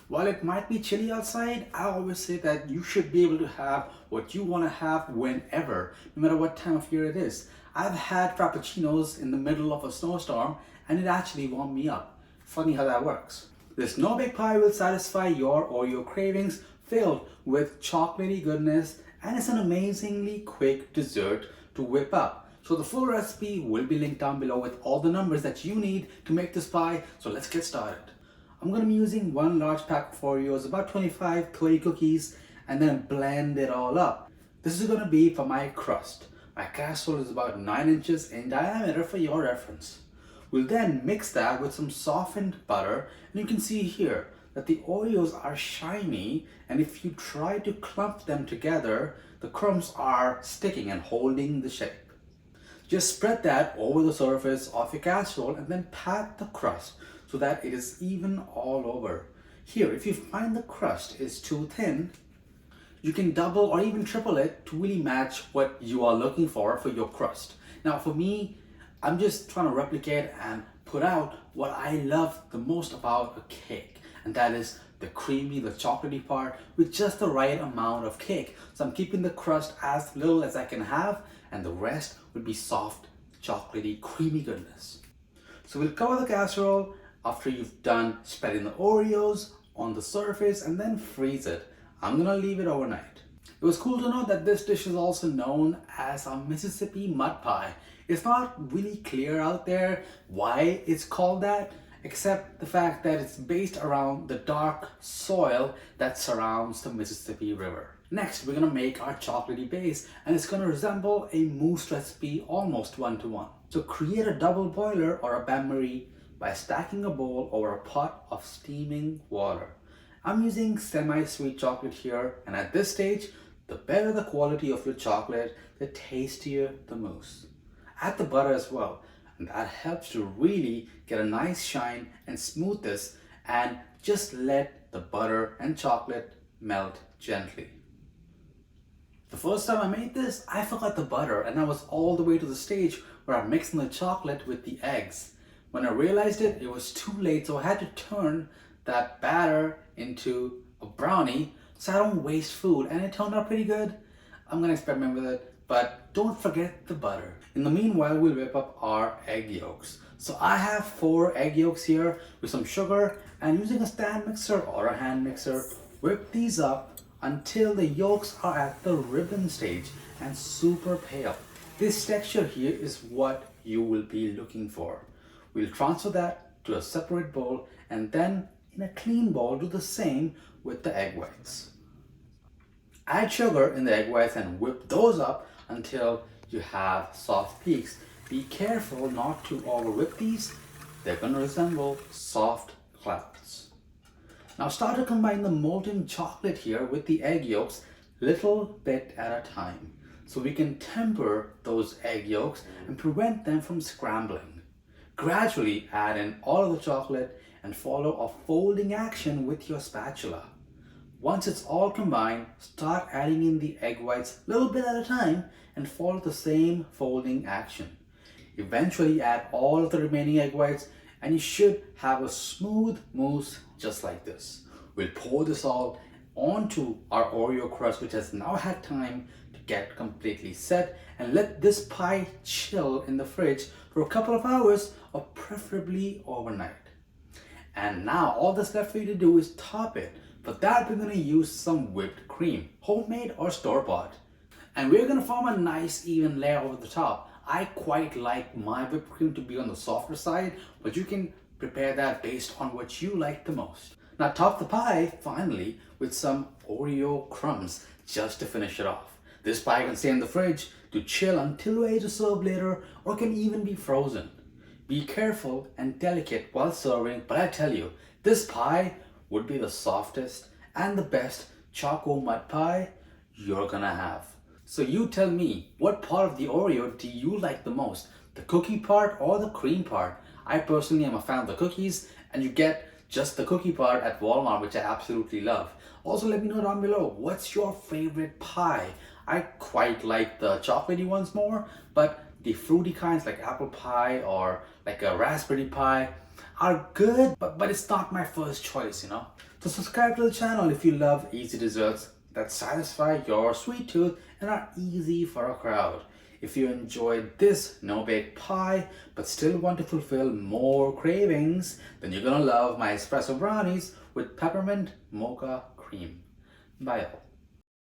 While it might be chilly outside, I always say that you should be able to have what you want to have whenever, no matter what time of year it is. I've had frappuccinos in the middle of a snowstorm and it actually warmed me up. Funny how that works. This no bake pie will satisfy your Oreo cravings, filled with chocolatey goodness, and it's an amazingly quick dessert to whip up. So the full recipe will be linked down below with all the numbers that you need to make this pie. So let's get started. I'm going to be using one large pack of Oreos, about 25-30 cookies, and then blend it all up. This is going to be for my crust. My casserole is about 9 inches in diameter for your reference. We'll then mix that with some softened butter, and you can see here that the Oreos are shiny, and if you try to clump them together, the crumbs are sticking and holding the shape. Just spread that over the surface of your casserole and then pat the crust so that it is even all over. Here, if you find the crust is too thin, you can double or even triple it to really match what you are looking for your crust. Now for me, I'm just trying to replicate and put out what I love the most about a cake, and that is the creamy, the chocolatey part with just the right amount of cake. So I'm keeping the crust as little as I can have, and the rest would be soft, chocolatey, creamy goodness. So we'll cover the casserole after you've done spreading the Oreos on the surface and then freeze it. I'm gonna leave it overnight. It was cool to know that this dish is also known as a Mississippi mud pie. It's not really clear out there why it's called that, except the fact that it's based around the dark soil that surrounds the Mississippi River. Next, we're gonna make our chocolatey base, and it's gonna resemble a mousse recipe almost one-to-one. So create a double boiler or a bain-marie by stacking a bowl over a pot of steaming water. I'm using semi-sweet chocolate here, and at this stage, the better the quality of your chocolate, the tastier the mousse. Add the butter as well, and that helps to really get a nice shine and smooth this, and just let the butter and chocolate melt gently. The first time I made this, I forgot the butter, and I was all the way to the stage where I'm mixing the chocolate with the eggs. When I realized it, it was too late, so I had to turn that batter into a brownie so I don't waste food, and it turned out pretty good. I'm gonna experiment with it, but don't forget the butter. In the meanwhile, we'll whip up our egg yolks. So I have 4 egg yolks here with some sugar, and using a stand mixer or a hand mixer, whip these up until the yolks are at the ribbon stage and super pale. This texture here is what you will be looking for. We'll transfer that to a separate bowl, and then in a clean bowl do the same with the egg whites. Add sugar in the egg whites and whip those up until you have soft peaks. Be careful not to over whip these. They're going to resemble soft clouds. Now start to combine the molten chocolate here with the egg yolks little bit at a time, so we can temper those egg yolks and prevent them from scrambling. Gradually add in all of the chocolate and follow a folding action with your spatula. Once it's all combined, start adding in the egg whites a little bit at a time and follow the same folding action. Eventually add all of the remaining egg whites and you should have a smooth mousse just like this. We'll pour this all onto our Oreo crust, which has now had time to get completely set, and let this pie chill in the fridge for a couple of hours or preferably overnight. And now all that's left for you to do is top it. For that, we're going to use some whipped cream, homemade or store-bought. And we're going to form a nice even layer over the top. I quite like my whipped cream to be on the softer side, but you can prepare that based on what you like the most. Now top the pie, finally, with some Oreo crumbs just to finish it off. This pie can stay in the fridge to chill until ready to serve later, or can even be frozen. Be careful and delicate while serving, but I tell you, this pie would be the softest and the best choco mud pie you're gonna have. So you tell me, what part of the Oreo do you like the most? The cookie part or the cream part? I personally am a fan of the cookies, and you get just the cookie part at Walmart, which I absolutely love. Also, let me know down below, what's your favorite pie? I quite like the chocolatey ones more, but the fruity kinds like apple pie or like a raspberry pie are good, but it's not my first choice, you know. So subscribe to the channel if you love easy desserts that satisfy your sweet tooth and are easy for a crowd. If you enjoyed this no-bake pie but still want to fulfill more cravings, then you're gonna love my espresso brownies with peppermint mocha cream. Bye all.